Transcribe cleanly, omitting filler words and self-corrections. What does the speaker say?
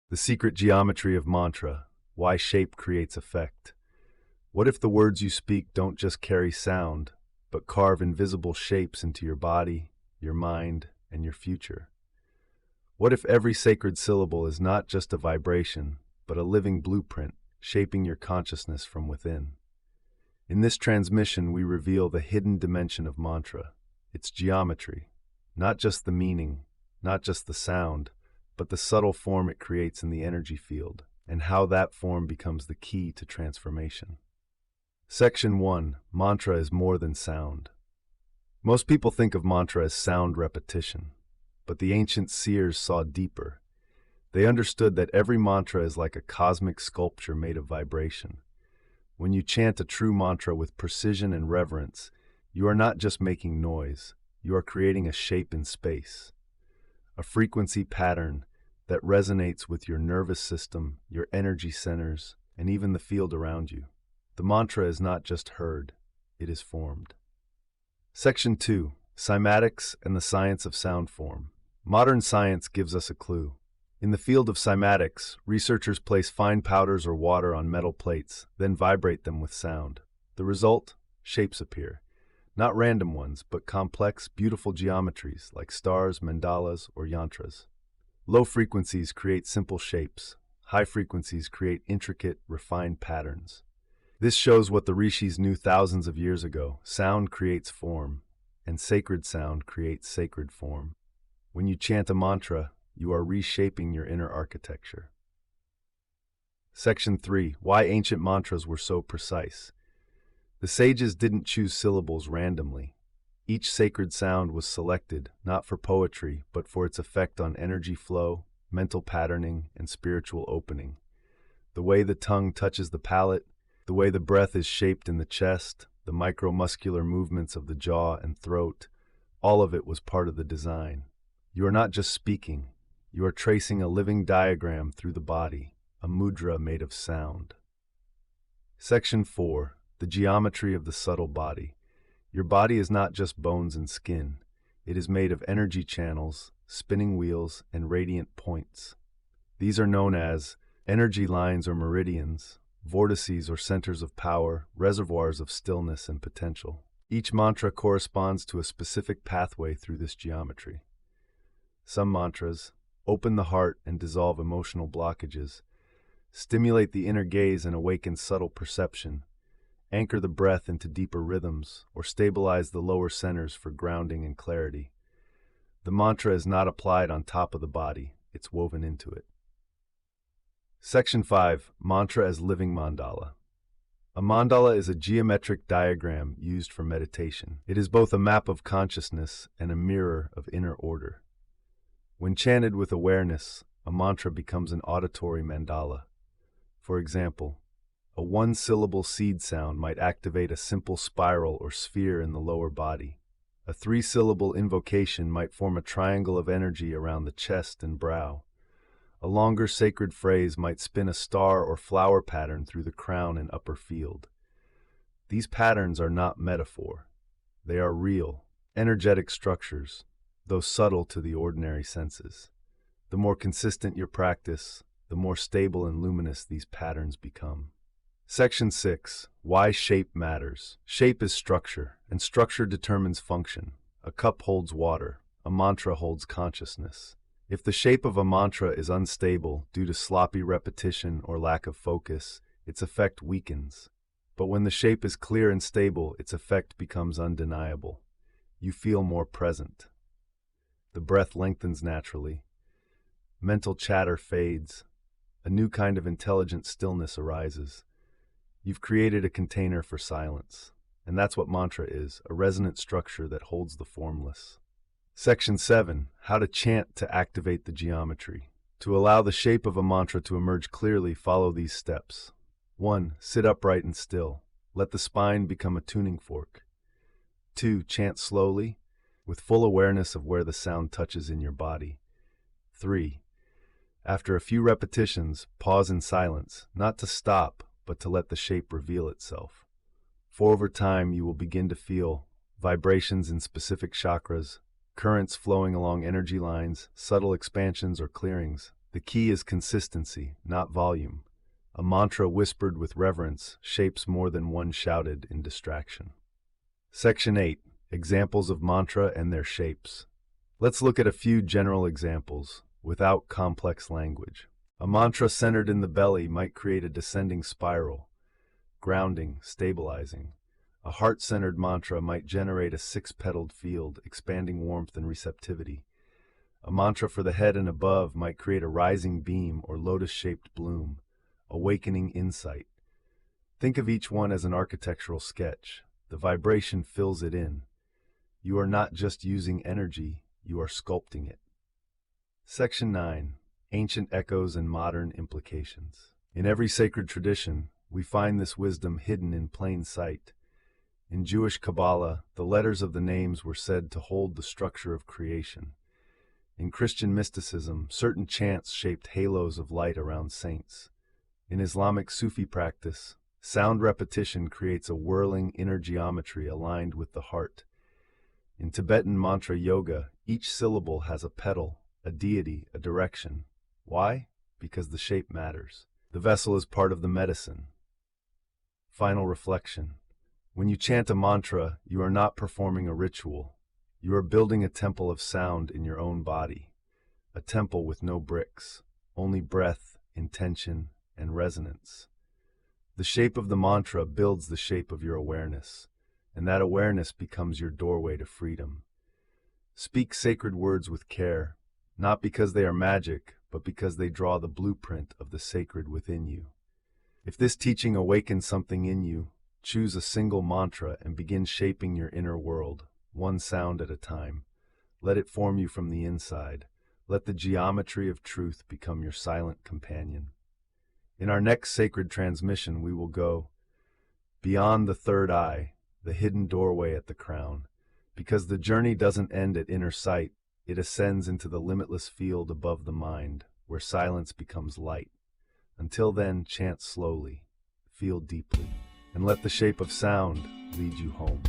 The secret geometry of mantra, why shape creates effect. What if the words you speak don't just carry sound, but carve invisible shapes into your body, your mind, and your future? What if every sacred syllable is not just a vibration, but a living blueprint, shaping your consciousness from within? In this transmission, we reveal the hidden dimension of mantra, its geometry, not just the meaning, not just the sound, but the subtle form it creates in the energy field, and how that form becomes the key to transformation. Section 1. Mantra is more than sound. Most people think of mantra as sound repetition, but the ancient seers saw deeper. They understood that every mantra is like a cosmic sculpture made of vibration. When you chant a true mantra with precision and reverence, you are not just making noise, you are creating a shape in space, a frequency pattern that resonates with your nervous system, your energy centers, and even the field around you. The mantra is not just heard, it is formed. Section 2. Cymatics and the science of sound form. Modern science gives us a clue. In the field of cymatics, researchers place fine powders or water on metal plates, then vibrate them with sound. The result? Shapes appear. Not random ones, but complex, beautiful geometries like stars, mandalas, or yantras. Low frequencies create simple shapes. High frequencies create intricate, refined patterns. This shows what the rishis knew thousands of years ago. Sound creates form, and sacred sound creates sacred form. When you chant a mantra, you are reshaping your inner architecture. Section 3. Why ancient mantras were so precise. The sages didn't choose syllables randomly. Each sacred sound was selected, not for poetry, but for its effect on energy flow, mental patterning, and spiritual opening. The way the tongue touches the palate, the way the breath is shaped in the chest, the micromuscular movements of the jaw and throat, all of it was part of the design. You are not just speaking, you are tracing a living diagram through the body, a mudra made of sound. Section 4. The geometry of the subtle body. Your body is not just bones and skin. It is made of energy channels, spinning wheels, and radiant points. These are known as energy lines or meridians, vortices or centers of power, reservoirs of stillness and potential. Each mantra corresponds to a specific pathway through this geometry. Some mantras open the heart and dissolve emotional blockages, stimulate the inner gaze and awaken subtle perception, anchor the breath into deeper rhythms, or stabilize the lower centers for grounding and clarity. The mantra is not applied on top of the body, it's woven into it. Section 5. Mantra as living mandala. A mandala is a geometric diagram used for meditation. It is both a map of consciousness and a mirror of inner order. When chanted with awareness, a mantra becomes an auditory mandala. For example, a one-syllable seed sound might activate a simple spiral or sphere in the lower body. A three-syllable invocation might form a triangle of energy around the chest and brow. A longer sacred phrase might spin a star or flower pattern through the crown and upper field. These patterns are not metaphor. They are real, energetic structures, though subtle to the ordinary senses. The more consistent your practice, the more stable and luminous these patterns become. Section 6. Why shape matters. Shape is structure, and structure determines function. A cup holds water. A mantra holds consciousness. If the shape of a mantra is unstable due to sloppy repetition or lack of focus, its effect weakens. But when the shape is clear and stable, its effect becomes undeniable. You feel more present. The breath lengthens naturally. Mental chatter fades. A new kind of intelligent stillness arises. You've created a container for silence, and that's what mantra is, a resonant structure that holds the formless. Section 7. How to chant to activate the geometry. To allow the shape of a mantra to emerge clearly, follow these steps. 1. Sit upright and still. Let the spine become a tuning fork. 2. Chant slowly, with full awareness of where the sound touches in your body. 3. After a few repetitions, pause in silence, not to stop, but to let the shape reveal itself. For over time, you will begin to feel vibrations in specific chakras, currents flowing along energy lines, subtle expansions or clearings. The key is consistency, not volume. A mantra whispered with reverence shapes more than one shouted in distraction. Section 8. Examples of mantra and their shapes. Let's look at a few general examples, without complex language. A mantra centered in the belly might create a descending spiral, grounding, stabilizing. A heart-centered mantra might generate a six-petaled field, expanding warmth and receptivity. A mantra for the head and above might create a rising beam or lotus-shaped bloom, awakening insight. Think of each one as an architectural sketch. The vibration fills it in. You are not just using energy, you are sculpting it. Section 9. Ancient echoes and modern implications. In every sacred tradition, we find this wisdom hidden in plain sight. In Jewish Kabbalah, the letters of the names were said to hold the structure of creation. In Christian mysticism, certain chants shaped halos of light around saints. In Islamic Sufi practice, sound repetition creates a whirling inner geometry aligned with the heart. In Tibetan mantra yoga, each syllable has a petal, a deity, a direction. Why? Because the shape matters. The vessel is part of the medicine. Final reflection. When you chant a mantra, you are not performing a ritual. You are building a temple of sound in your own body. A temple with no bricks, only breath, intention, and resonance. The shape of the mantra builds the shape of your awareness, and that awareness becomes your doorway to freedom. Speak sacred words with care, not because they are magic, but because they draw the blueprint of the sacred within you. If this teaching awakens something in you, choose a single mantra and begin shaping your inner world, one sound at a time. Let it form you from the inside. Let the geometry of truth become your silent companion. In our next sacred transmission, we will go beyond the third eye, the hidden doorway at the crown, because the journey doesn't end at inner sight, it ascends into the limitless field above the mind, where silence becomes light. Until then, chant slowly, feel deeply, and let the shape of sound lead you home.